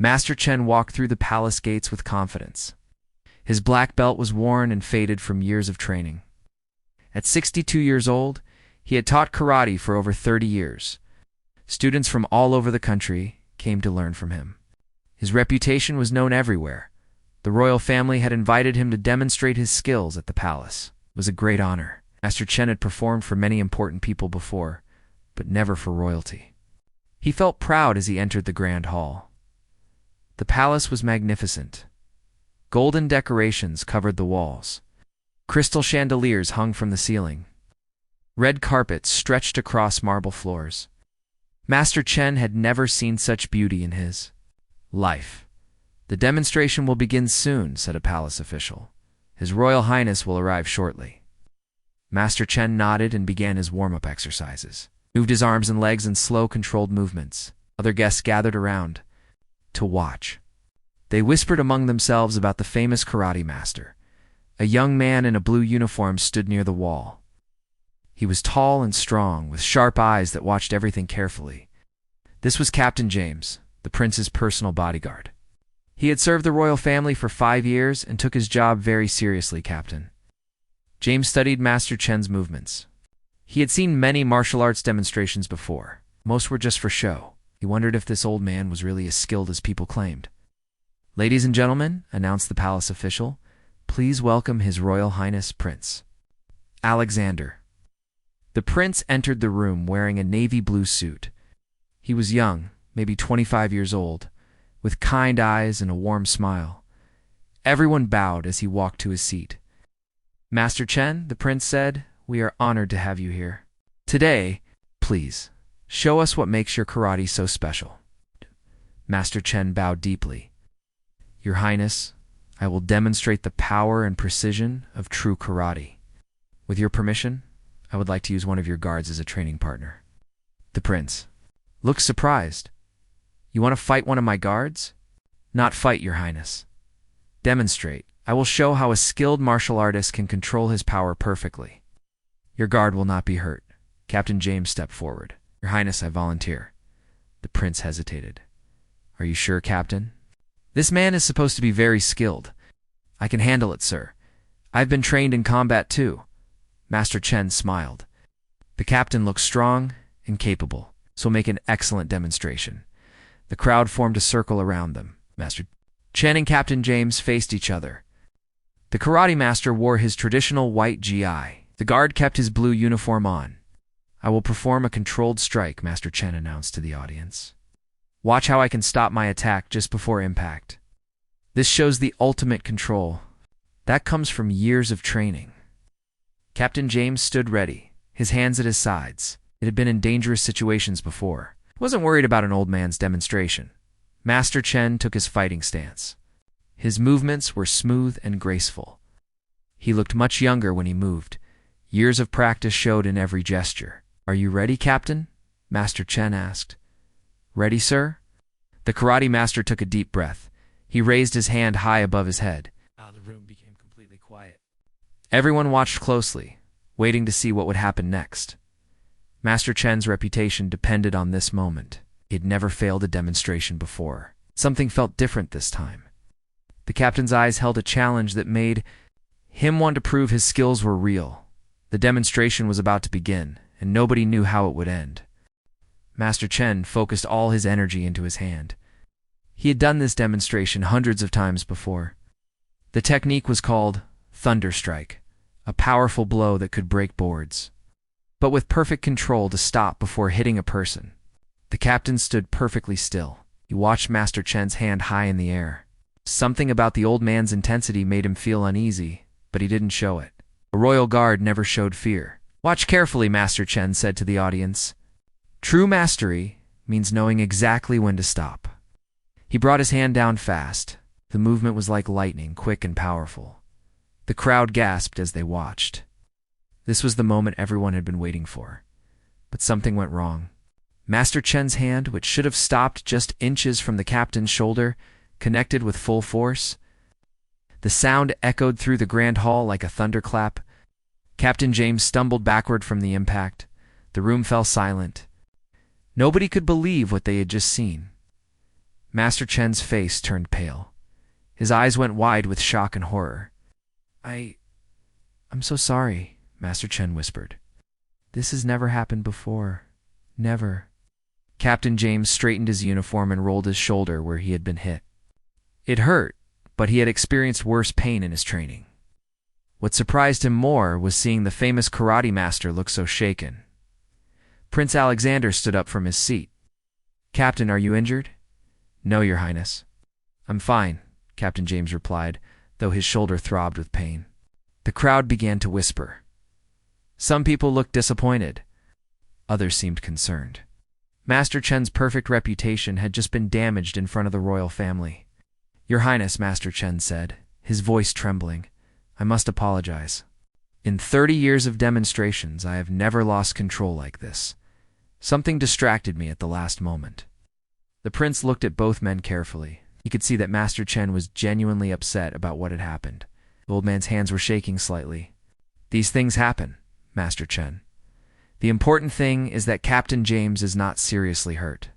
Master Chen walked through the palace gates with confidence. His black belt was worn and faded from years of training. At 62 years old, he had taught karate for over 30 years. Students from all over the country came to learn from him. His reputation was known everywhere. The royal family had invited him to demonstrate his skills at the palace. It was a great honor. Master Chen had performed for many important people before, but never for royalty. He felt proud as he entered the grand hall. The palace was magnificent. Golden decorations covered the walls. Crystal chandeliers hung from the ceiling. Red carpets stretched across marble floors. Master Chen had never seen such beauty in his life. "The demonstration will begin soon," said a palace official. "His Royal Highness will arrive shortly." Master Chen nodded and began his warm-up exercises. He moved his arms and legs in slow, controlled movements. Other guests gathered around to watch. They whispered among themselves about the famous karate master. A young man in a blue uniform stood near the wall. He was tall and strong, with sharp eyes that watched everything carefully. This was Captain James, the prince's personal bodyguard. He had served the royal family for 5 years and took his job very seriously, Captain. James studied Master Chen's movements. He had seen many martial arts demonstrations before. Most were just for show. He wondered if this old man was really as skilled as people claimed. "Ladies and gentlemen," announced the palace official, "please welcome His Royal Highness Prince Alexander." The prince entered the room wearing a navy blue suit. He was young, maybe 25 years old, with kind eyes and a warm smile. Everyone bowed as he walked to his seat. "Master Chen," the prince said, "we are honored to have you here. Today, please, show us what makes your karate so special." Master Chen bowed deeply. "Your Highness, I will demonstrate the power and precision of true karate. With your permission, I would like to use one of your guards as a training partner." The prince looked surprised. "You want to fight one of my guards?" "Not fight, Your Highness. Demonstrate. I will show how a skilled martial artist can control his power perfectly." "Your guard will not be hurt." Captain James stepped forward. "Your Highness, I volunteer." The prince hesitated. "Are you sure, Captain?" "This man is supposed to be very skilled." "I can handle it, sir. I've been trained in combat too." Master Chen smiled. The captain looked strong and capable, so make an excellent demonstration. The crowd formed a circle around them. Master Chen and Captain James faced each other. The karate master wore his traditional white gi. The guard kept his blue uniform on. "I will perform a controlled strike," Master Chen announced to the audience. "Watch how I can stop my attack just before impact. This shows the ultimate control. That comes from years of training." Captain James stood ready, his hands at his sides. It had been in dangerous situations before. He wasn't worried about an old man's demonstration. Master Chen took his fighting stance. His movements were smooth and graceful. He looked much younger when he moved. Years of practice showed in every gesture. "Are you ready, Captain?" Master Chen asked. "Ready, sir?" The karate master took a deep breath. He raised his hand high above his head. The room became completely quiet. Everyone watched closely, waiting to see what would happen next. Master Chen's reputation depended on this moment. He had never failed a demonstration before. Something felt different this time. The captain's eyes held a challenge that made him want to prove his skills were real. The demonstration was about to begin, and nobody knew how it would end. Master Chen focused all his energy into his hand. He had done this demonstration hundreds of times before. The technique was called Thunder Strike, a powerful blow that could break boards, but with perfect control to stop before hitting a person. The captain stood perfectly still. He watched Master Chen's hand high in the air. Something about the old man's intensity made him feel uneasy, but he didn't show it. A royal guard never showed fear. "Watch carefully," Master Chen said to the audience. "True mastery means knowing exactly when to stop." He brought his hand down fast. The movement was like lightning, quick and powerful. The crowd gasped as they watched. This was the moment everyone had been waiting for. But something went wrong. Master Chen's hand, which should have stopped just inches from the captain's shoulder, connected with full force. The sound echoed through the grand hall like a thunderclap. Captain James stumbled backward from the impact. The room fell silent. Nobody could believe what they had just seen. Master Chen's face turned pale. His eyes went wide with shock and horror. I'm so sorry, Master Chen whispered. This has never happened before. Never. Captain James straightened his uniform and rolled his shoulder where he had been hit. It hurt, but he had experienced worse pain in his training. What surprised him more was seeing the famous karate master look so shaken. Prince Alexander stood up from his seat. Captain, are you injured? No, Your Highness. I'm fine, Captain James replied, though his shoulder throbbed with pain. The crowd began to whisper. Some people looked disappointed. Others seemed concerned. Master Chen's perfect reputation had just been damaged in front of the royal family. Your Highness, Master Chen said, his voice trembling, I must apologize. In 30 years of demonstrations, I have never lost control like this. Something distracted me at the last moment. The prince looked at both men carefully. He could see that Master Chen was genuinely upset about what had happened. The old man's hands were shaking slightly. These things happen, Master Chen. The important thing is that Captain James is not seriously hurt.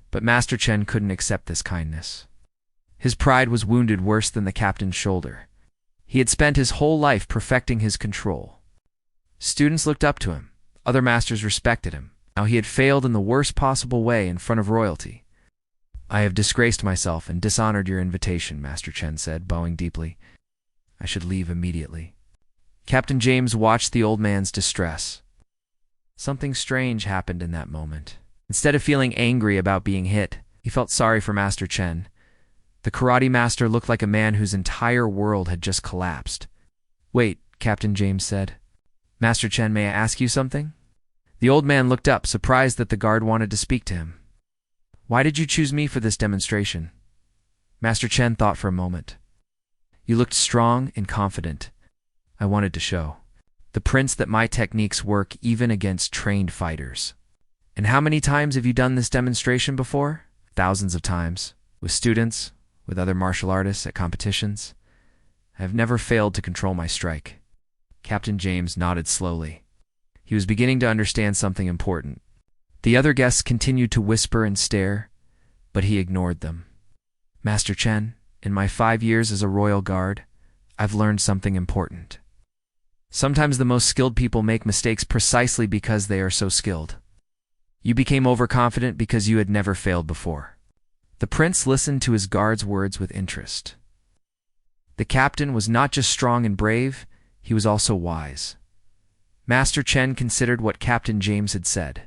But Master Chen couldn't accept this kindness. His pride was wounded worse than the captain's shoulder. He had spent his whole life perfecting his control. Students looked up to him. Other masters respected him. Now he had failed in the worst possible way in front of royalty. I have disgraced myself and dishonored your invitation, Master Chen said, bowing deeply. I should leave immediately. Captain James watched the old man's distress. Something strange happened in that moment. Instead of feeling angry about being hit, he felt sorry for Master Chen. The karate master looked like a man whose entire world had just collapsed. Wait, Captain James said. Master Chen, may I ask you something? The old man looked up, surprised that the guard wanted to speak to him. Why did you choose me for this demonstration? Master Chen thought for a moment. You looked strong and confident. I wanted to show the prince that my techniques work even against trained fighters. And how many times have you done this demonstration before? Thousands of times. With students, with other martial artists at competitions. I have never failed to control my strike. Captain James nodded slowly. He was beginning to understand something important. The other guests continued to whisper and stare, but he ignored them. Master Chen, in my 5 years as a royal guard, I've learned something important. Sometimes the most skilled people make mistakes precisely because they are so skilled. You became overconfident because you had never failed before. The prince listened to his guard's words with interest. The captain was not just strong and brave, he was also wise. Master Chen considered what Captain James had said.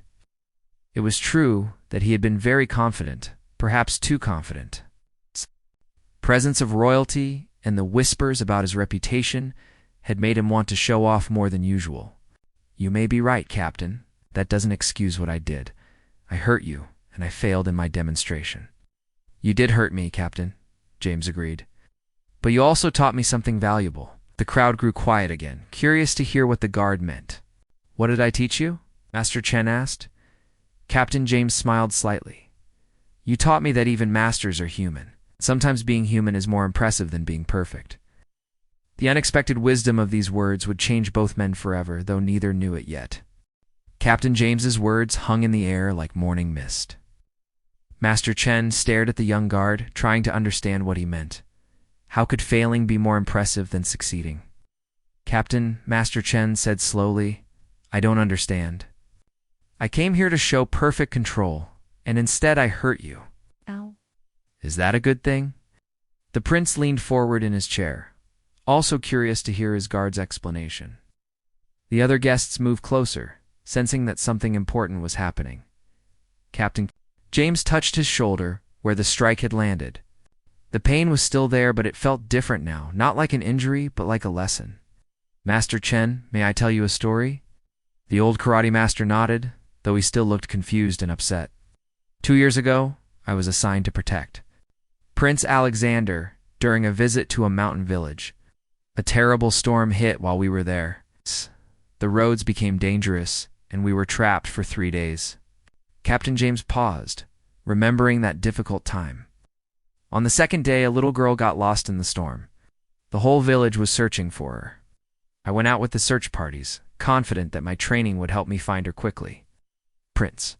It was true that he had been very confident, perhaps too confident. Presence of royalty and the whispers about his reputation had made him want to show off more than usual. You may be right, Captain. That doesn't excuse what I did. I hurt you, and I failed in my demonstration. You did hurt me, Captain, James agreed. But you also taught me something valuable. The crowd grew quiet again, curious to hear what the guard meant. What did I teach you? Master Chen asked. Captain James smiled slightly. You taught me that even masters are human. Sometimes being human is more impressive than being perfect. The unexpected wisdom of these words would change both men forever, though neither knew it yet. Captain James's words hung in the air like morning mist. Master Chen stared at the young guard, trying to understand what he meant. How could failing be more impressive than succeeding? Captain, Master Chen said slowly, I don't understand. I came here to show perfect control, and instead I hurt you. Ow. Is that a good thing? The prince leaned forward in his chair, also curious to hear his guard's explanation. The other guests moved closer, sensing that something important was happening. Captain James touched his shoulder where the strike had landed. The pain was still there, but it felt different now, not like an injury, but like a lesson. Master Chen, may I tell you a story? The old karate master nodded, though he still looked confused and upset. 2 years ago, I was assigned to protect Prince Alexander during a visit to a mountain village. A terrible storm hit while we were there. The roads became dangerous, and we were trapped for 3 days. Captain James paused, remembering that difficult time. On the second day, a little girl got lost in the storm. The whole village was searching for her. I went out with the search parties, confident that my training would help me find her quickly. Prince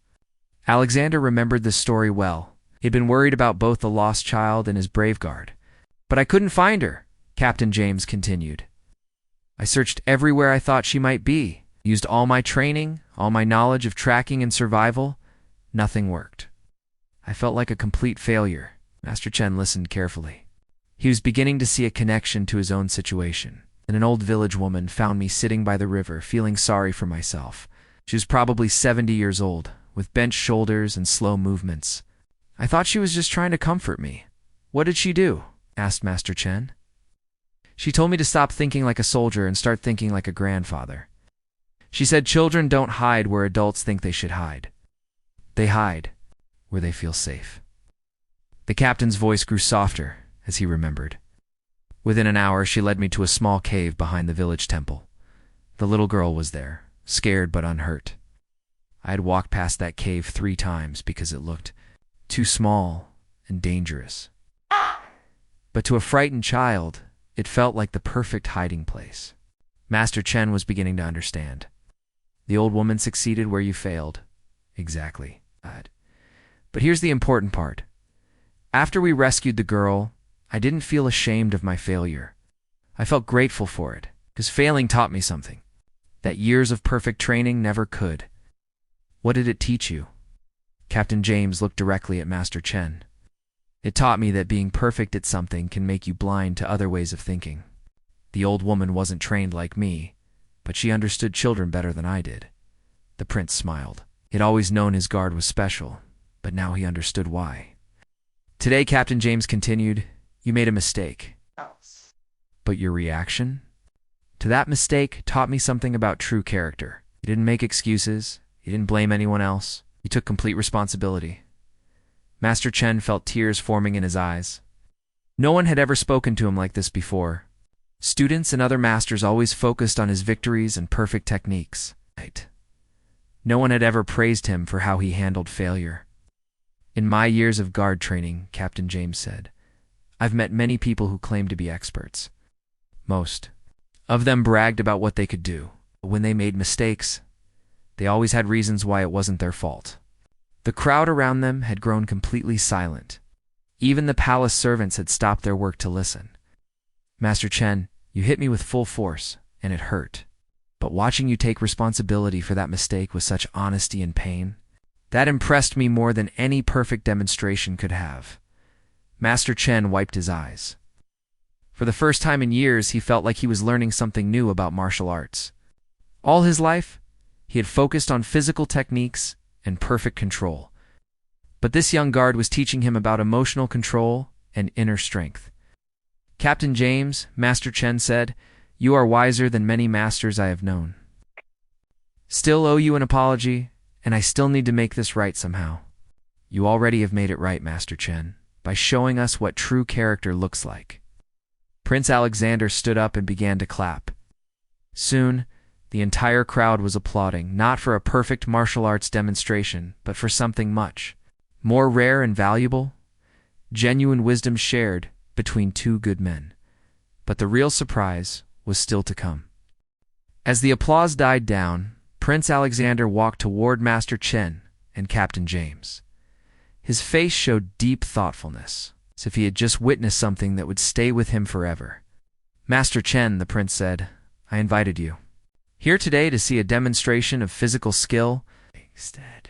Alexander remembered this story well. He'd been worried about both the lost child and his brave guard. "But I couldn't find her," Captain James continued. "I searched everywhere I thought she might be, used all my training, all my knowledge of tracking and survival. Nothing worked. I felt like a complete failure." Master Chen listened carefully. He was beginning to see a connection to his own situation. And an old village woman found me sitting by the river, feeling sorry for myself. She was probably 70 years old, with bent shoulders and slow movements. I thought she was just trying to comfort me. "What did she do?" asked Master Chen. "She told me to stop thinking like a soldier and start thinking like a grandfather. She said children don't hide where adults think they should hide. They hide where they feel safe." The captain's voice grew softer as he remembered. Within an hour, she led me to a small cave behind the village temple. The little girl was there, scared but unhurt. I had walked past that cave 3 times because it looked too small and dangerous. But to a frightened child, it felt like the perfect hiding place. Master Chen was beginning to understand. The old woman succeeded where you failed. Exactly. But here's the important part. After we rescued the girl, I didn't feel ashamed of my failure. I felt grateful for it, because failing taught me something that years of perfect training never could. What did it teach you? Captain James looked directly at Master Chen. It taught me that being perfect at something can make you blind to other ways of thinking. The old woman wasn't trained like me, but she understood children better than I did. The prince smiled. He'd always known his guard was special, but now he understood why. Today, Captain James continued, you made a mistake. But your reaction to that mistake taught me something about true character. You didn't make excuses. You didn't blame anyone else. You took complete responsibility. Master Chen felt tears forming in his eyes. No one had ever spoken to him like this before. Students and other masters always focused on his victories and perfect techniques. No one had ever praised him for how he handled failure. In my years of guard training, Captain James said, I've met many people who claimed to be experts. Most of them bragged about what they could do, but when they made mistakes, they always had reasons why it wasn't their fault. The crowd around them had grown completely silent. Even the palace servants had stopped their work to listen. Master Chen, you hit me with full force, and it hurt. But watching you take responsibility for that mistake with such honesty and pain, that impressed me more than any perfect demonstration could have. Master Chen wiped his eyes. For the first time in years, he felt like he was learning something new about martial arts. All his life, he had focused on physical techniques and perfect control. But this young guard was teaching him about emotional control and inner strength. Captain James, Master Chen said, you are wiser than many masters I have known. Still owe you an apology, and I still need to make this right somehow. You already have made it right, Master Chen, by showing us what true character looks like. Prince Alexander stood up and began to clap. Soon, the entire crowd was applauding, not for a perfect martial arts demonstration, but for something much more rare and valuable, genuine wisdom shared between two good men. But the real surprise was still to come. As the applause died down, Prince Alexander walked toward Master Chen and Captain James. His face showed deep thoughtfulness, as if he had just witnessed something that would stay with him forever. Master Chen, the prince said, I invited you here today to see a demonstration of physical skill. Instead,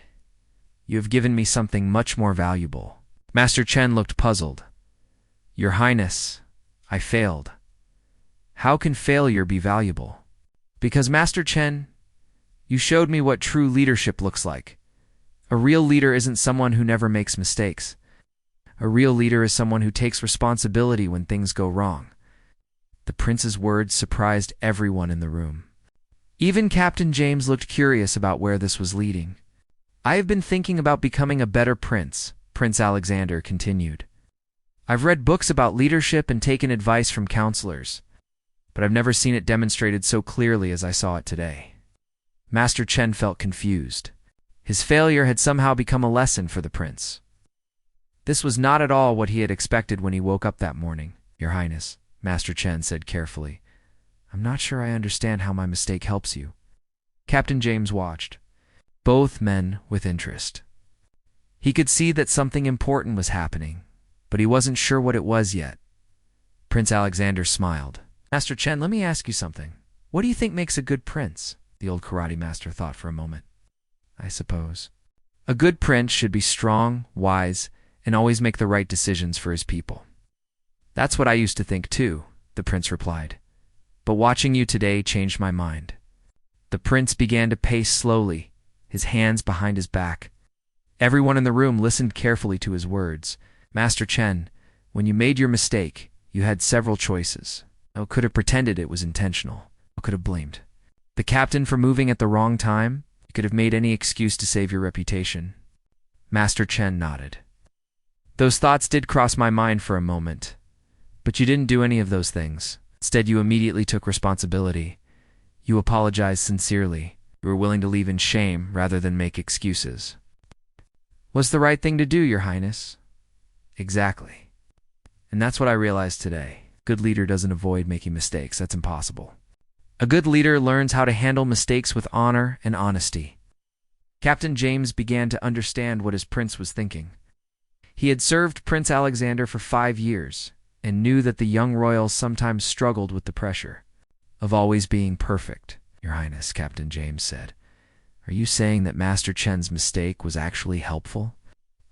you have given me something much more valuable. Master Chen looked puzzled. Your Highness, I failed. How can failure be valuable? Because, Master Chen, you showed me what true leadership looks like. A real leader isn't someone who never makes mistakes. A real leader is someone who takes responsibility when things go wrong. The prince's words surprised everyone in the room. Even Captain James looked curious about where this was leading. I have been thinking about becoming a better prince, Prince Alexander continued. I've read books about leadership and taken advice from counselors, but I've never seen it demonstrated so clearly as I saw it today. Master Chen felt confused. His failure had somehow become a lesson for the prince. This was not at all what he had expected when he woke up that morning. Your Highness, Master Chen said carefully, I'm not sure I understand how my mistake helps you. Captain James watched, both men with interest. He could see that something important was happening, but he wasn't sure what it was yet. Prince Alexander smiled. Master Chen, let me ask you something. What do you think makes a good prince? The old karate master thought for a moment. I suppose. A good prince should be strong, wise, and always make the right decisions for his people. That's what I used to think too, the prince replied. But watching you today changed my mind. The prince began to pace slowly, his hands behind his back. Everyone in the room listened carefully to his words. Master Chen, when you made your mistake, you had several choices. You could have pretended it was intentional. You could have blamed the captain for moving at the wrong time. You could have made any excuse to save your reputation. Master Chen nodded. Those thoughts did cross my mind for a moment. But you didn't do any of those things. Instead, you immediately took responsibility. You apologized sincerely. You were willing to leave in shame rather than make excuses. Was the right thing to do, Your Highness? Exactly. And that's what I realized today. A good leader doesn't avoid making mistakes. That's impossible. A good leader learns how to handle mistakes with honor and honesty. Captain James began to understand what his prince was thinking. He had served Prince Alexander for 5 years and knew that the young royals sometimes struggled with the pressure of always being perfect. Your Highness, Captain James said, are you saying that Master Chen's mistake was actually helpful?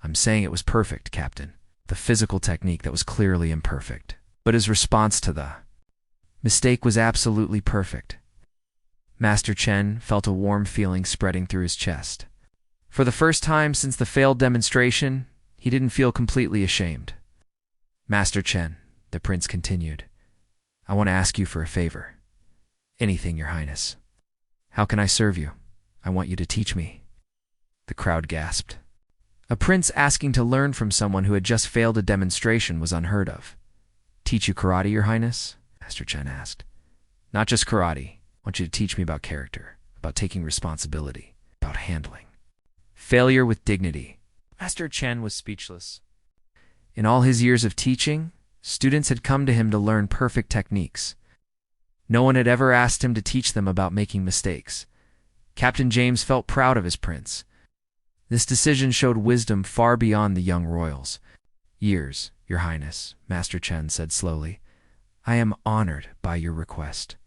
I'm saying it was perfect, Captain. The physical technique that was clearly imperfect. But his response to the mistake was absolutely perfect. Master Chen felt a warm feeling spreading through his chest. For the first time since the failed demonstration, he didn't feel completely ashamed. Master Chen, the prince continued, I want to ask you for a favor. Anything, Your Highness. How can I serve you? I want you to teach me. The crowd gasped. A prince asking to learn from someone who had just failed a demonstration was unheard of. Teach you karate, Your Highness? Master Chen asked. Not just karate. I want you to teach me about character, about taking responsibility, about handling failure with dignity. Master Chen was speechless. In all his years of teaching, students had come to him to learn perfect techniques. No one had ever asked him to teach them about making mistakes. Captain James felt proud of his prince. This decision showed wisdom far beyond the young royals. Years, Your Highness, Master Chen said slowly. I am honored by your request.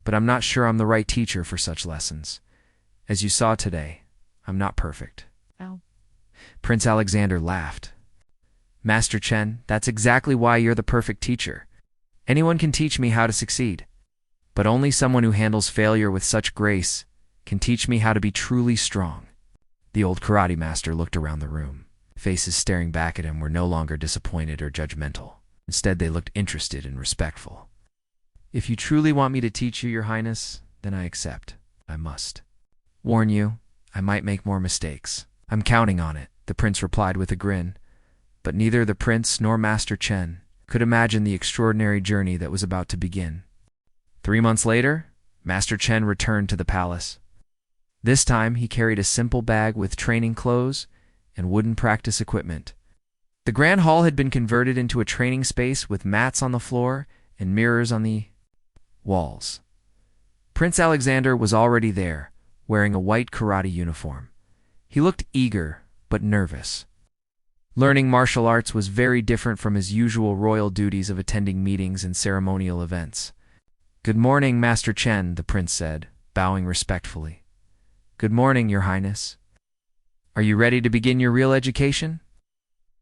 But I'm not sure I'm the right teacher for such lessons. As you saw today, I'm not perfect. Ow. Prince Alexander laughed. Master Chen, that's exactly why you're the perfect teacher. Anyone can teach me how to succeed. But only someone who handles failure with such grace can teach me how to be truly strong. The old karate master looked around the room. Faces staring back at him were no longer disappointed or judgmental. Instead, they looked interested and respectful. If you truly want me to teach you, Your Highness, then I accept. I must. Warn you, I might make more mistakes. I'm counting on it, the prince replied with a grin. But neither the prince nor Master Chen could imagine the extraordinary journey that was about to begin. 3 months later, Master Chen returned to the palace. This time, he carried a simple bag with training clothes and wooden practice equipment. The grand hall had been converted into a training space with mats on the floor and mirrors on the walls. Prince Alexander was already there, wearing a white karate uniform. He looked eager, but nervous. Learning martial arts was very different from his usual royal duties of attending meetings and ceremonial events. Good morning, Master Chen, the prince said, bowing respectfully. Good morning, Your Highness. Are you ready to begin your real education?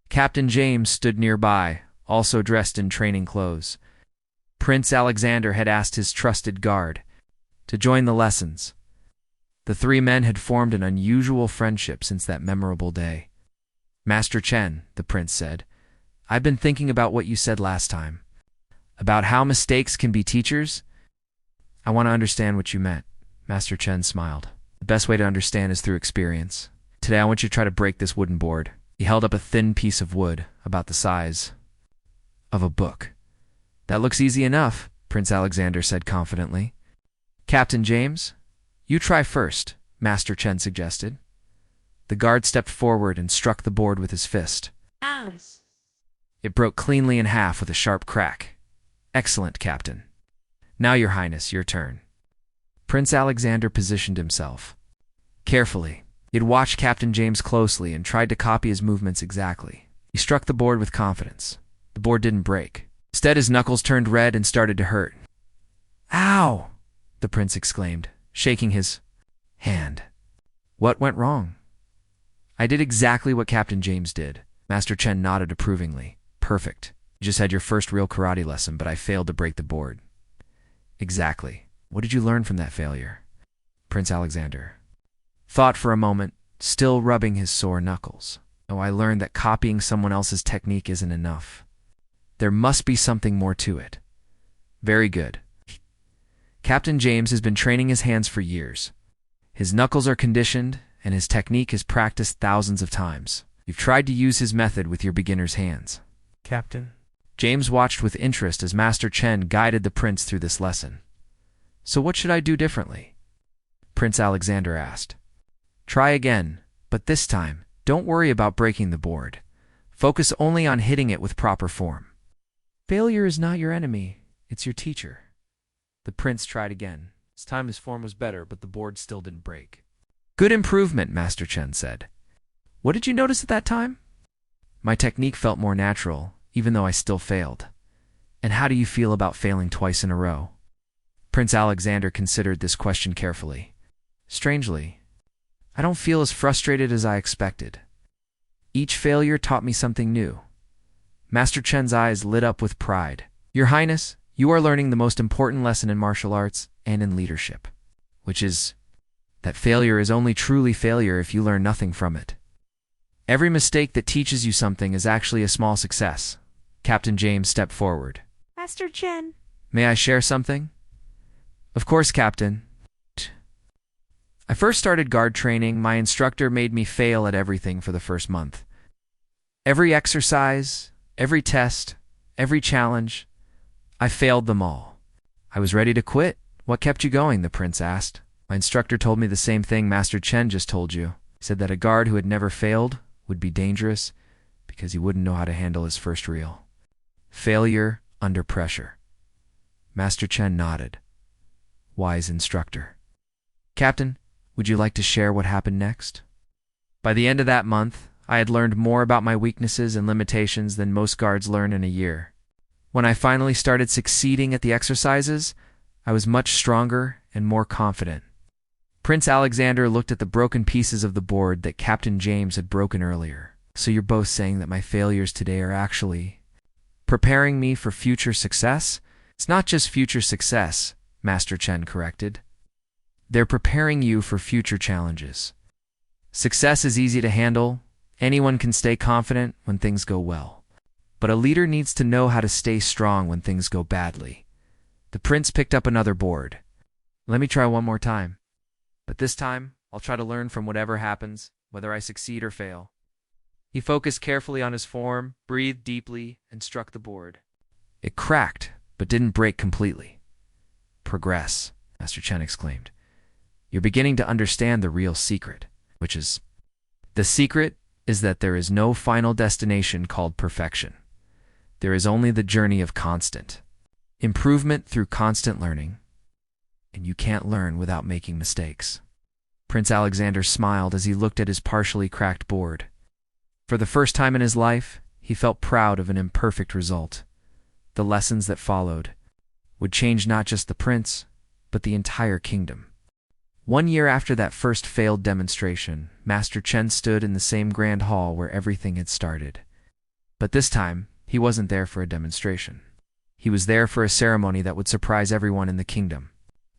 Captain James stood nearby, also dressed in training clothes. Prince Alexander had asked his trusted guard to join the lessons. The 3 men had formed an unusual friendship since that memorable day. Master Chen, the prince said, I've been thinking about what you said last time, about how mistakes can be teachers. I want to understand what you meant. Master Chen smiled. The best way to understand is through experience. Today I want you to try to break this wooden board. He held up a thin piece of wood, about the size of a book. That looks easy enough, Prince Alexander said confidently. Captain James, you try first, Master Chen suggested. The guard stepped forward and struck the board with his fist. Ouch. It broke cleanly in half with a sharp crack. Excellent, Captain. Now, Your Highness, your turn. Prince Alexander positioned himself. Carefully, He had watched Captain James closely and tried to copy his movements exactly. He struck the board with confidence. The board didn't break. Instead, his knuckles turned red and started to hurt. "Ow!" the prince exclaimed, shaking his hand. "What went wrong?" "I did exactly what Captain James did." Master Chen nodded approvingly. "Perfect. You just had your first real karate lesson, but I failed to break the board." "Exactly. What did you learn from that failure?" Prince Alexander thought for a moment, still rubbing his sore knuckles. "Oh, I learned that copying someone else's technique isn't enough. There must be something more to it." "Very good. Captain James has been training his hands for years. His knuckles are conditioned, and his technique is practiced thousands of times. You've tried to use his method with your beginner's hands." Captain. James watched with interest as Master Chen guided the prince through this lesson. "So what should I do differently?" Prince Alexander asked. "Try again, but this time, don't worry about breaking the board. Focus only on hitting it with proper form. Failure is not your enemy, it's your teacher." The prince tried again. This time his form was better, but the board still didn't break. "Good improvement," Master Chen said. "What did you notice at that time?" "My technique felt more natural, even though I still failed." "And how do you feel about failing twice in a row?" Prince Alexander considered this question carefully. "Strangely, I don't feel as frustrated as I expected. Each failure taught me something new." Master Chen's eyes lit up with pride. "Your Highness, you are learning the most important lesson in martial arts and in leadership, which is that failure is only truly failure if you learn nothing from it. Every mistake that teaches you something is actually a small success." Captain James stepped forward. Master Chen. "May I share something?" "Of course, Captain." "I first started guard training. My instructor made me fail at everything for the first month. Every exercise, every test, every challenge, I failed them all. I was ready to quit." "What kept you going?" the prince asked. "My instructor told me the same thing Master Chen just told you. He said that a guard who had never failed would be dangerous because he wouldn't know how to handle his first reel. Failure under pressure." Master Chen nodded. Wise instructor. "Captain, would you like to share what happened next?" By the end of that month, I had learned more about my weaknesses and limitations than most guards learn in a year. When I finally started succeeding at the exercises, I was much stronger and more confident. Prince Alexander looked at the broken pieces of the board that Captain James had broken earlier. "So you're both saying that my failures today are actually preparing me for future success?" "It's not just future success," Master Chen corrected. "They're preparing you for future challenges. Success is easy to handle. Anyone can stay confident when things go well. But a leader needs to know how to stay strong when things go badly." The prince picked up another board. "Let me try one more time. But this time, I'll try to learn from whatever happens, whether I succeed or fail." He focused carefully on his form, breathed deeply, and struck the board. It cracked, but didn't break completely. "Progress," Master Chen exclaimed. "You're beginning to understand the real secret, which is, the secret is that there is no final destination called perfection. There is only the journey of constant improvement through constant learning, and you can't learn without making mistakes." Prince Alexander smiled as he looked at his partially cracked board. For the first time in his life, he felt proud of an imperfect result. The lessons that followed would change not just the prince, but the entire kingdom. 1 year after that first failed demonstration, Master Chen stood in the same grand hall where everything had started. But this time, he wasn't there for a demonstration. He was there for a ceremony that would surprise everyone in the kingdom.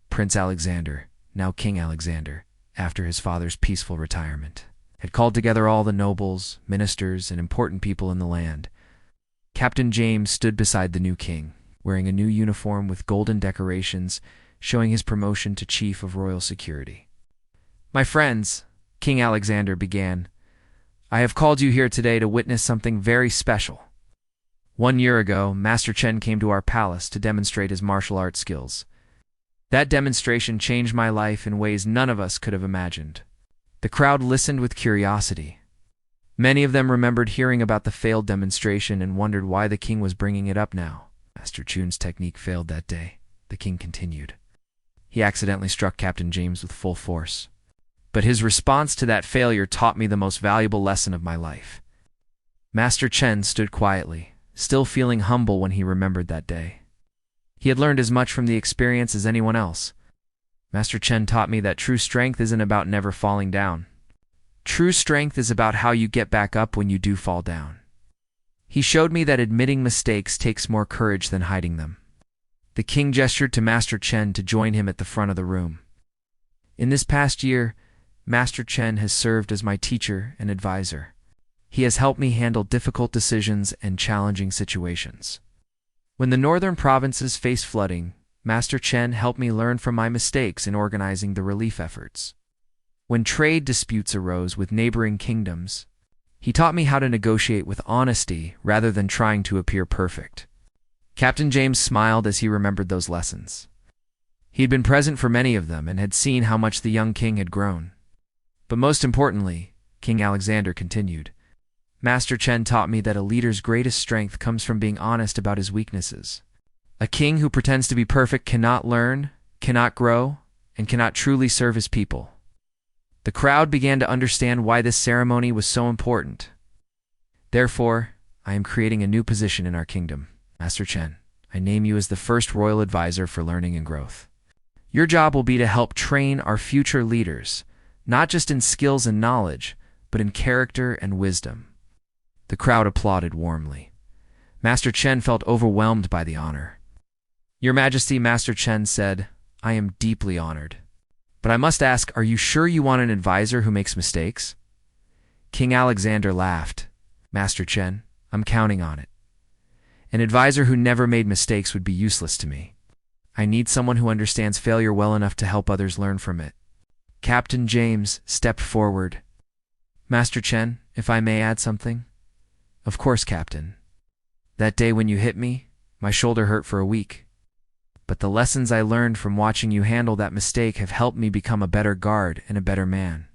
Prince Alexander, now King Alexander, after his father's peaceful retirement, had called together all the nobles, ministers, and important people in the land. Captain James stood beside the new king, wearing a new uniform with golden decorations, showing his promotion to Chief of Royal Security. "My friends," King Alexander began, "I have called you here today to witness something very special. 1 year ago, Master Chen came to our palace to demonstrate his martial arts skills. That demonstration changed my life in ways none of us could have imagined." The crowd listened with curiosity. Many of them remembered hearing about the failed demonstration and wondered why the king was bringing it up now. "Master Chun's technique failed that day," the king continued. "He accidentally struck Captain James with full force. But his response to that failure taught me the most valuable lesson of my life. Master Chen stood quietly, still feeling humble when he remembered that day. He had learned as much from the experience as anyone else. Master Chen taught me that true strength isn't about never falling down. True strength is about how you get back up when you do fall down. He showed me that admitting mistakes takes more courage than hiding them. The king gestured to Master Chen to join him at the front of the room. In this past year, Master Chen has served as my teacher and advisor. He has helped me handle difficult decisions and challenging situations. When the northern provinces faced flooding, Master Chen helped me learn from my mistakes in organizing the relief efforts. When trade disputes arose with neighboring kingdoms, he taught me how to negotiate with honesty rather than trying to appear perfect. Captain James smiled as he remembered those lessons. He had been present for many of them and had seen how much the young king had grown. But most importantly, King Alexander continued, Master Chen taught me that a leader's greatest strength comes from being honest about his weaknesses. A king who pretends to be perfect cannot learn, cannot grow, and cannot truly serve his people. The crowd began to understand why this ceremony was so important. Therefore, I am creating a new position in our kingdom. Master Chen, I name you as the first royal advisor for learning and growth. Your job will be to help train our future leaders, not just in skills and knowledge, but in character and wisdom. The crowd applauded warmly. Master Chen felt overwhelmed by the honor. Your Majesty, Master Chen said, I am deeply honored. But I must ask, are you sure you want an advisor who makes mistakes? King Alexander laughed. Master Chen, I'm counting on it. An advisor who never made mistakes would be useless to me. I need someone who understands failure well enough to help others learn from it. Captain James stepped forward. Master Chen, if I may add something? Of course, Captain. That day when you hit me, my shoulder hurt for a week. But the lessons I learned from watching you handle that mistake have helped me become a better guard and a better man.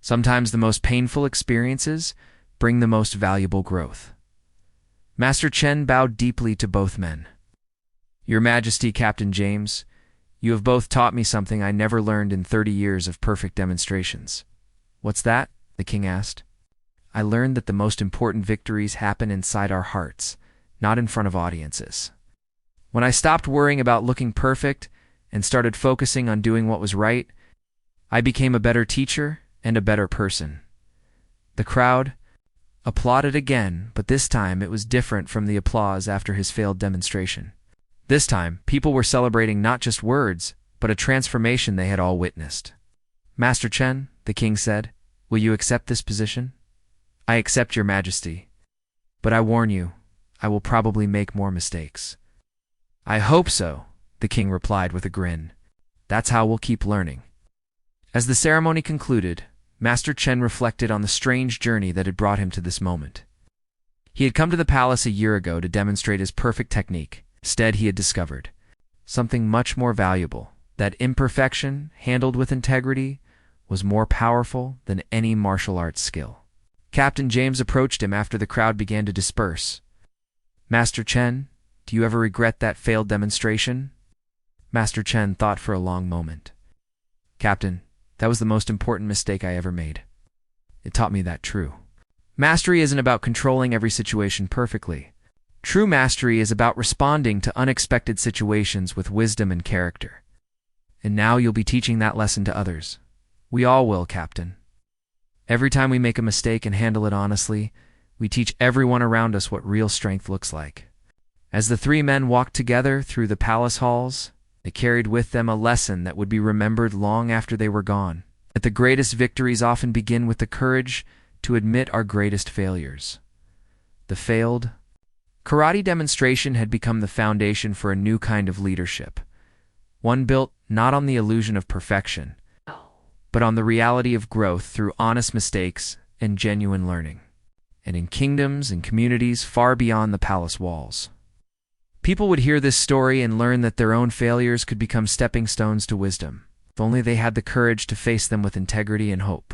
Sometimes the most painful experiences bring the most valuable growth. Master Chen bowed deeply to both men. Your Majesty, Captain James, you have both taught me something I never learned in 30 years of perfect demonstrations. What's that? The king asked. I learned that the most important victories happen inside our hearts, not in front of audiences. When I stopped worrying about looking perfect and started focusing on doing what was right, I became a better teacher and a better person. The crowd applauded again, but this time it was different from the applause after his failed demonstration. This time, people were celebrating not just words, but a transformation they had all witnessed. Master Chen, the king said, will you accept this position? I accept, Your Majesty. But I warn you, I will probably make more mistakes. I hope so, the king replied with a grin. That's how we'll keep learning. As the ceremony concluded, Master Chen reflected on the strange journey that had brought him to this moment. He had come to the palace a year ago to demonstrate his perfect technique. Instead, he had discovered something much more valuable, that imperfection, handled with integrity, was more powerful than any martial arts skill. Captain James approached him after the crowd began to disperse. Master Chen, do you ever regret that failed demonstration? Master Chen thought for a long moment. Captain, that was the most important mistake I ever made. It taught me that true. Mastery isn't about controlling every situation perfectly. True mastery is about responding to unexpected situations with wisdom and character. And now you'll be teaching that lesson to others. We all will, Captain. Every time we make a mistake and handle it honestly, we teach everyone around us what real strength looks like. As the three men walked together through the palace halls, they carried with them a lesson that would be remembered long after they were gone. That the greatest victories often begin with the courage to admit our greatest failures. The failed karate demonstration had become the foundation for a new kind of leadership. One built not on the illusion of perfection, but on the reality of growth through honest mistakes and genuine learning. And in kingdoms and communities far beyond the palace walls. People would hear this story and learn that their own failures could become stepping stones to wisdom, if only they had the courage to face them with integrity and hope.